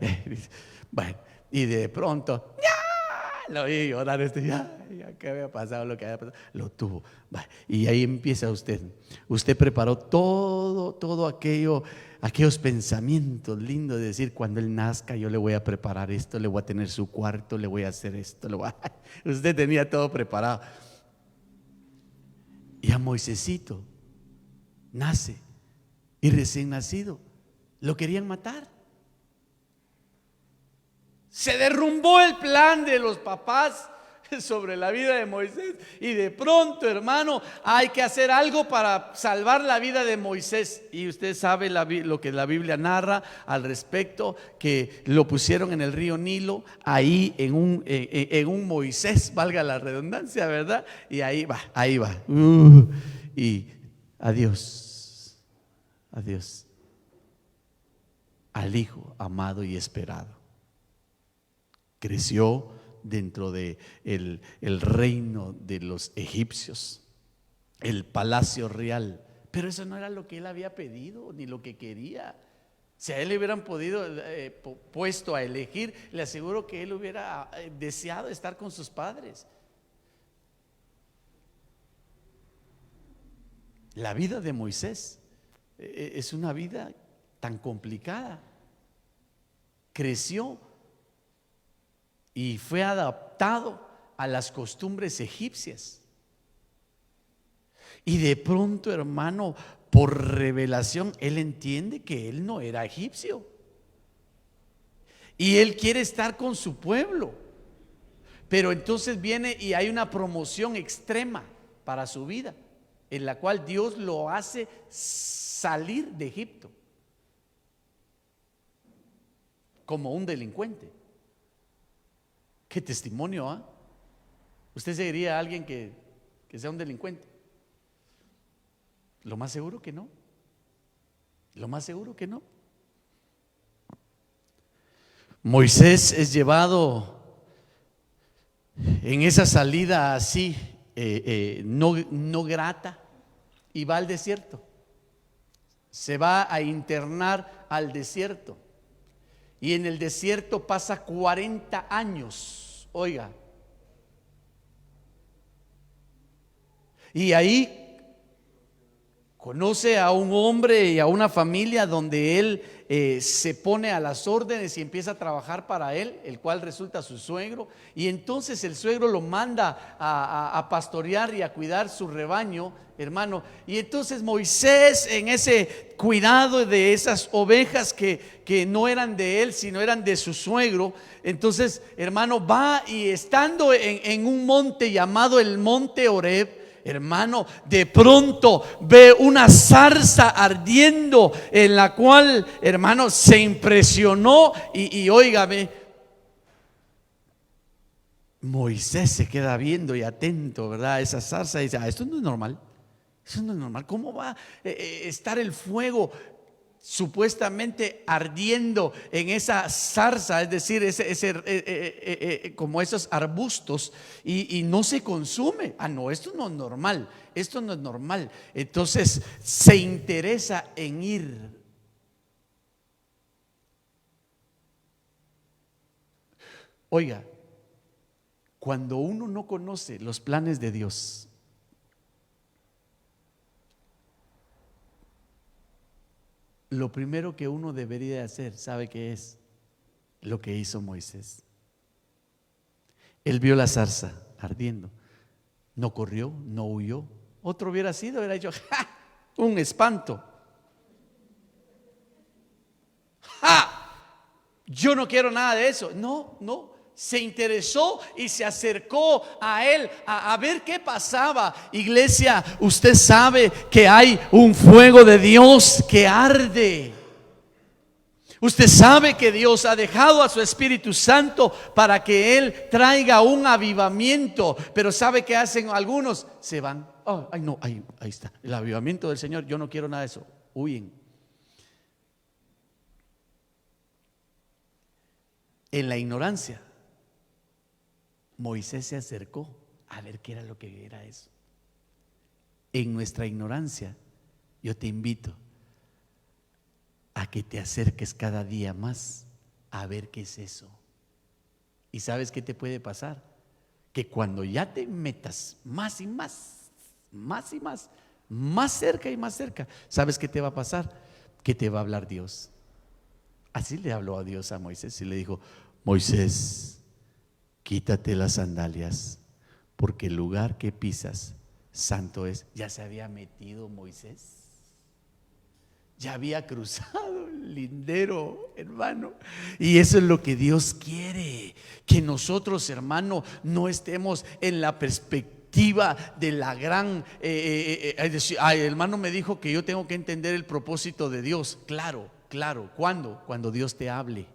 Bueno, y de pronto, ¡ya! Lo oí llorar ya que había pasado lo que había pasado, lo tuvo. Bueno, y ahí empieza usted. Usted preparó todo aquellos pensamientos lindos de decir, cuando él nazca yo le voy a preparar esto, le voy a tener su cuarto, le voy a hacer esto, usted tenía todo preparado. Y a Moisésito nace y recién nacido lo querían matar. Se derrumbó el plan de los papás sobre la vida de Moisés. Y de pronto, hermano, hay que hacer algo para salvar la vida de Moisés. Y usted sabe lo que la Biblia narra al respecto, que lo pusieron en el río Nilo, ahí en un Moisés, valga la redundancia, ¿verdad? Y ahí va, ahí va. Y adiós, adiós al hijo amado y esperado. Creció dentro de el reino de los egipcios, el palacio real, pero eso no era lo que él había pedido ni lo que quería. Si a él le hubieran puesto a elegir, le aseguro que él hubiera deseado estar con sus padres. La vida de Moisés es una vida tan complicada. Creció y fue adaptado a las costumbres egipcias. Y de pronto, hermano, por revelación, él entiende que él no era egipcio. Y él quiere estar con su pueblo. Pero entonces viene y hay una promoción extrema para su vida, en la cual Dios lo hace salir de Egipto como un delincuente. ¿Qué testimonio, ah? ¿Usted seguiría a alguien que sea un delincuente? Lo más seguro que no. Lo más seguro que no. Moisés es llevado en esa salida así, no grata, y va al desierto. Se va a internar al desierto. Y en el desierto pasa 40 años, oiga. Y ahí conoce a un hombre y a una familia donde él se pone a las órdenes y empieza a trabajar para él, el cual resulta su suegro. Y entonces el suegro lo manda a pastorear y a cuidar su rebaño, hermano. Y entonces Moisés, en ese cuidado de esas ovejas que no eran de él, sino eran de su suegro, entonces, hermano, va y estando en un monte llamado el monte Horeb, hermano, de pronto ve una zarza ardiendo, en la cual, hermano, se impresionó y óigame, Moisés se queda viendo y atento, ¿verdad? Esa zarza y dice: esto no es normal, eso no es normal. ¿Cómo va a estar el fuego supuestamente ardiendo en esa zarza, es decir, como esos arbustos, y no se consume? No, esto no es normal, esto no es normal. Entonces se interesa en ir. Oiga, cuando uno no conoce los planes de Dios, lo primero que uno debería hacer, ¿sabe qué es? Lo que hizo Moisés. Él vio la zarza ardiendo, no corrió, no huyó. Otro hubiera dicho: ¡ja! Un espanto. ¡Ja! Yo no quiero nada de eso. No. Se interesó y se acercó a él a ver qué pasaba. Iglesia, usted sabe que hay un fuego de Dios que arde. Usted sabe que Dios ha dejado a su Espíritu Santo para que Él traiga un avivamiento. Pero ¿sabe qué hacen algunos? Se van. Ahí está el avivamiento del Señor. Yo no quiero nada de eso. Huyen. En la ignorancia, Moisés se acercó a ver qué era lo que era eso. En nuestra ignorancia, yo te invito a que te acerques cada día más a ver qué es eso. ¿Y sabes qué te puede pasar? Que cuando ya te metas más y más, más cerca y más cerca, ¿sabes qué te va a pasar? Que te va a hablar Dios. Así le habló a Dios a Moisés y le dijo: Moisés, quítate las sandalias, porque el lugar que pisas santo es. Ya se había metido Moisés. Ya había cruzado el lindero, hermano. Y eso es lo que Dios quiere, que nosotros, hermano, no estemos en la perspectiva de la gran es decir, ay, el hermano me dijo que yo tengo que entender el propósito de Dios. Claro, claro. ¿Cuándo? Cuando Dios te hable.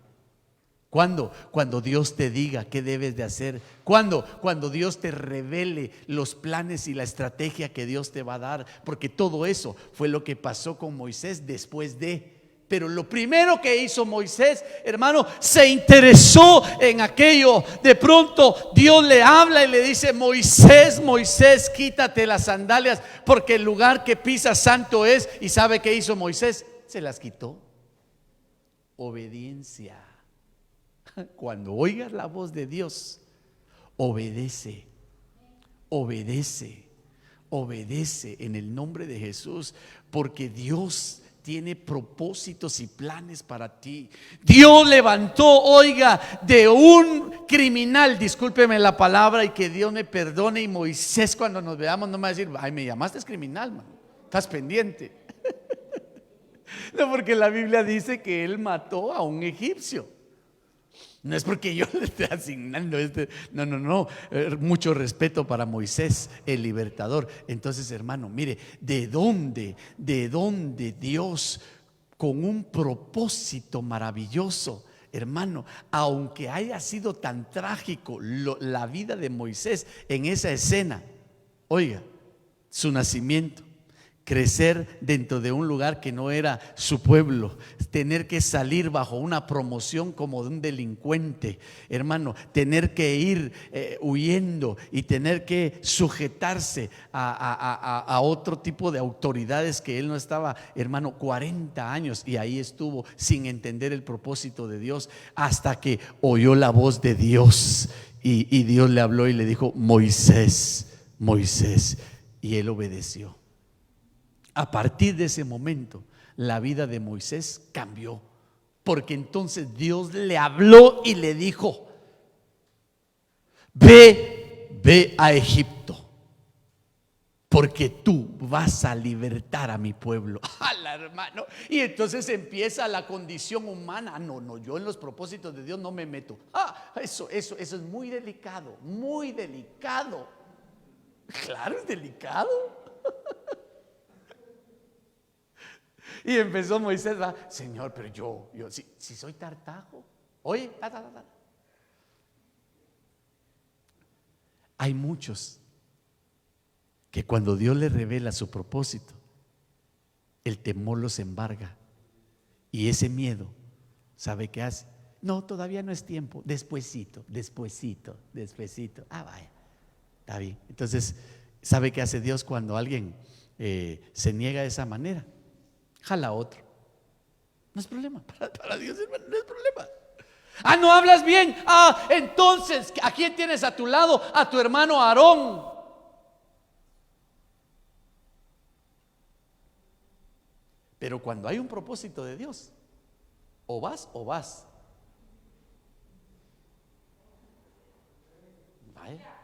¿Cuándo? Cuando Dios te diga qué debes de hacer. ¿Cuándo? Cuando Dios te revele los planes y la estrategia que Dios te va a dar. Porque todo eso fue lo que pasó con Moisés después de. Pero lo primero que hizo Moisés, hermano, se interesó en aquello. De pronto Dios le habla y le dice: Moisés, Moisés, quítate las sandalias, porque el lugar que pisas santo es. ¿Y sabe qué hizo Moisés? Se las quitó. Obediencia. Cuando oigas la voz de Dios, obedece, obedece, obedece en el nombre de Jesús, porque Dios tiene propósitos y planes para ti. Dios levantó, oiga, de un criminal, discúlpeme la palabra y que Dios me perdone, y Moisés, cuando nos veamos, no me va a decir: ay, me llamaste criminal, man, estás pendiente. No, porque la Biblia dice que él mató a un egipcio. No es porque yo le esté asignando no. Mucho respeto para Moisés, el libertador. Entonces, hermano, mire, de dónde Dios, con un propósito maravilloso, hermano, aunque haya sido tan trágico la vida de Moisés en esa escena, oiga, su nacimiento, crecer dentro de un lugar que no era su pueblo, tener que salir bajo una promoción como de un delincuente, hermano, tener que ir huyendo y tener que sujetarse a otro tipo de autoridades que él no estaba, hermano, 40 años, y ahí estuvo sin entender el propósito de Dios, hasta que oyó la voz de Dios y Dios le habló y le dijo: Moisés, Moisés, y él obedeció. A partir de ese momento, la vida de Moisés cambió, porque entonces Dios le habló y le dijo: ve a Egipto, porque tú vas a libertar a mi pueblo. ¡Hala, hermano! Y entonces empieza la condición humana. No, yo en los propósitos de Dios no me meto. Eso es muy delicado, muy delicado. Claro, es delicado. Y empezó Moisés: Señor, pero yo si soy tartajo. Oye, hay muchos que cuando Dios les revela su propósito, el temor los embarga, y ese miedo, ¿sabe qué hace? No, todavía no es tiempo, despuesito. Vaya, está bien. Entonces, ¿sabe qué hace Dios cuando alguien se niega de esa manera? Jala a otro. No es problema, para Dios, hermano, no es problema. No hablas bien. Entonces, ¿a quién tienes a tu lado? A tu hermano Aarón. Pero cuando hay un propósito de Dios, o vas o vas. Vaya.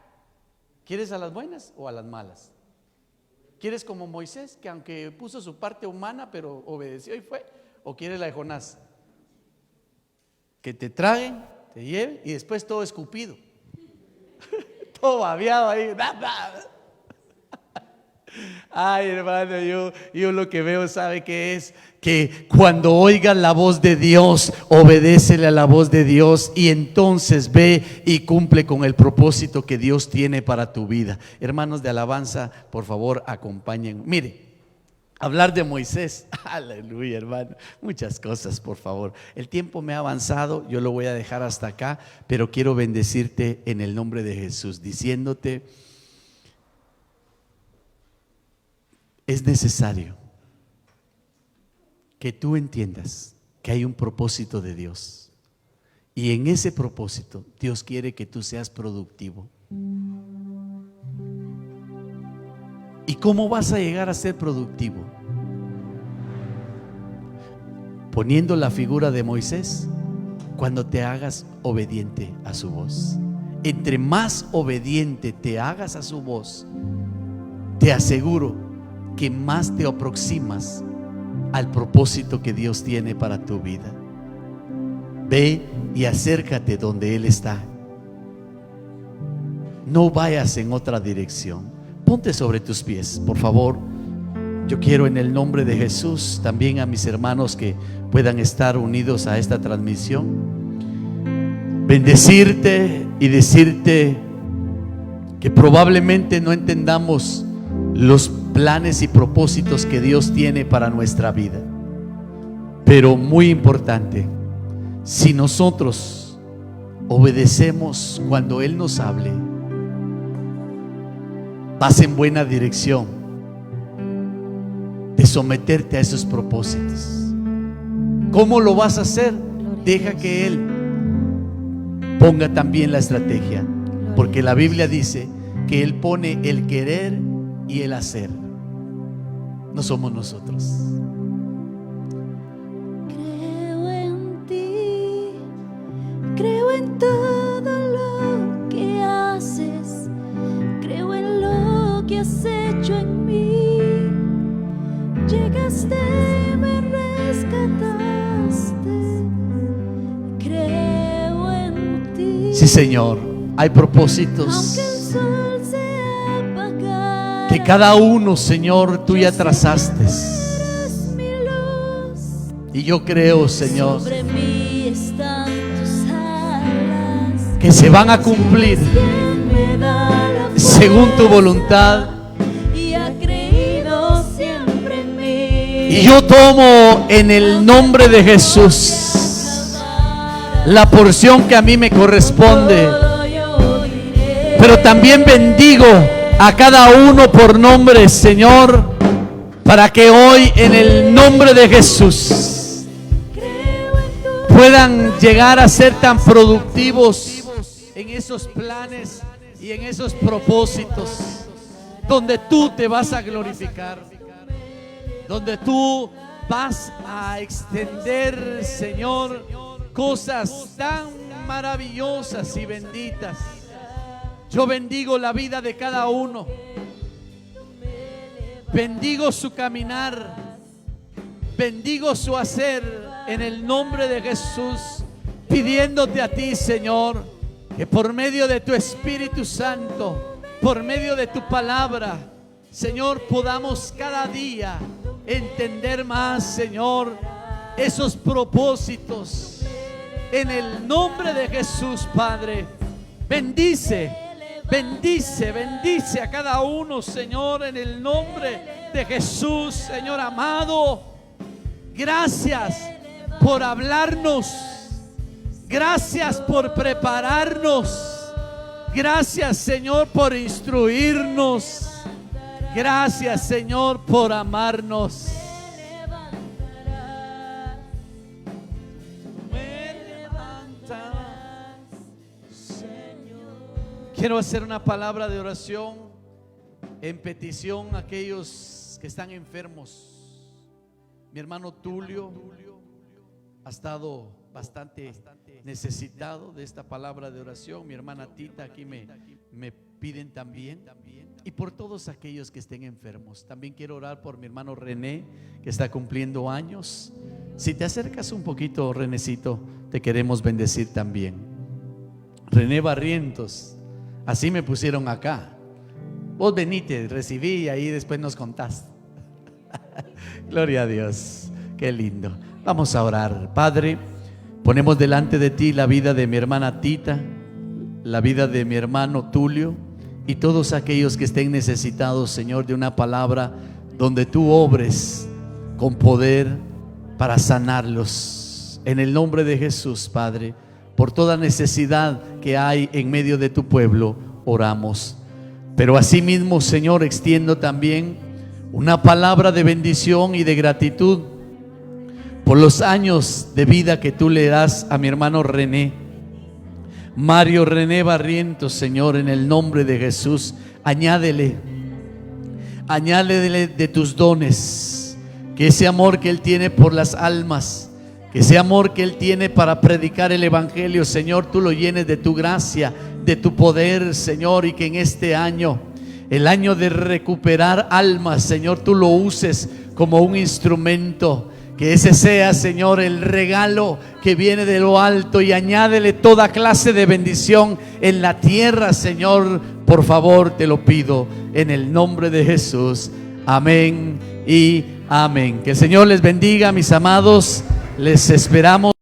¿Quieres a las buenas o a las malas? ¿Quieres como Moisés, que aunque puso su parte humana, pero obedeció y fue? ¿O quieres la de Jonás? Que te traguen, te lleven y después todo escupido, todo babeado ahí. Ay, hermano, yo lo que veo, ¿sabe qué es? Que cuando oigas la voz de Dios, obedécele a la voz de Dios, y entonces ve y cumple con el propósito que Dios tiene para tu vida. Hermanos de alabanza, por favor, acompañen. Mire, hablar de Moisés, aleluya, hermano, muchas cosas, por favor. El tiempo me ha avanzado, yo lo voy a dejar hasta acá, pero quiero bendecirte en el nombre de Jesús, diciéndote: es necesario que tú entiendas que hay un propósito de Dios, y en ese propósito Dios quiere que tú seas productivo. ¿Y cómo vas a llegar a ser productivo? Poniendo la figura de Moisés, cuando te hagas obediente a su voz. Entre más obediente te hagas a su voz, te aseguro que más te aproximas al propósito que Dios tiene para tu vida. Ve y acércate donde Él está. No vayas en otra dirección. Ponte sobre tus pies, por favor. Yo quiero, en el nombre de Jesús, también a mis hermanos que puedan estar unidos a esta transmisión, bendecirte y decirte que probablemente no entendamos los planes y propósitos que Dios tiene para nuestra vida, pero muy importante, si nosotros obedecemos cuando Él nos hable, vas en buena dirección de someterte a esos propósitos. ¿Cómo lo vas a hacer? Deja que Él ponga también la estrategia, porque la Biblia dice que Él pone el querer y el hacer. No somos nosotros. Creo en ti, creo en todo lo que haces, creo en lo que has hecho en mí. Llegaste y me rescataste. Creo en ti. Sí, Señor, hay propósitos Aunque el sol se apagara, que cada uno, Señor, tú ya trazaste. eres mi luz. Y yo creo, Señor, Sobre mí están tus alas, que se van a cumplir quien me da la según tu fuerza voluntad. y ha creído siempre en mí. Y yo tomo en el nombre de Jesús la porción que a mí me corresponde, Todo yo diré. pero también bendigo a cada uno por nombre, Señor, para que hoy, en el nombre de Jesús, Creo en tu puedan llegar a ser tan productivos en esos planes y en esos propósitos donde tú te vas a glorificar, donde tú vas a extender, Señor, cosas tan maravillosas y benditas. Yo bendigo la vida de cada uno, bendigo su caminar, bendigo su hacer en el nombre de Jesús, pidiéndote a ti, Señor, que por medio de tu Espíritu Santo, por medio de tu palabra, Señor, podamos cada día entender más, Señor, esos propósitos. En el nombre de Jesús, Padre, bendice, bendice, bendice a cada uno, Señor, en el nombre de Jesús, Señor amado. Gracias por hablarnos, gracias por prepararnos, gracias, Señor, por instruirnos, gracias, Señor, por amarnos. Quiero hacer una palabra de oración en petición a aquellos que están enfermos. Mi hermano Tulio ha estado bastante necesitado de esta palabra de oración. Mi hermana Tita aquí me piden también. Y por todos aquellos que estén enfermos. También quiero orar por mi hermano René, que está cumpliendo años. Si te acercas un poquito, Renecito, te queremos bendecir también. René Barrientos. Así me pusieron acá. Vos venite, recibí y ahí después nos contás. Gloria a Dios, qué lindo. Vamos a orar. Padre, ponemos delante de ti la vida de mi hermana Tita, la vida de mi hermano Tulio y todos aquellos que estén necesitados, Señor, de una palabra donde tú obres con poder para sanarlos. En el nombre de Jesús, Padre, por toda necesidad que hay en medio de tu pueblo, oramos. Pero asimismo, Señor, extiendo también una palabra de bendición y de gratitud por los años de vida que tú le das a mi hermano René, Mario René Barrientos, Señor, en el nombre de Jesús. Añádele de tus dones, que ese amor que él tiene por las almas, que ese amor que él tiene para predicar el evangelio, Señor, tú lo llenes de tu gracia, de tu poder, Señor, y que en este año el año de recuperar almas, Señor, tú lo uses como un instrumento. Que ese sea, Señor, el regalo que viene de lo alto, y añádele toda clase de bendición en la tierra, Señor. Por favor, te lo pido en el nombre de Jesús. Amén y amén. Que el Señor les bendiga, mis amados. Les esperamos.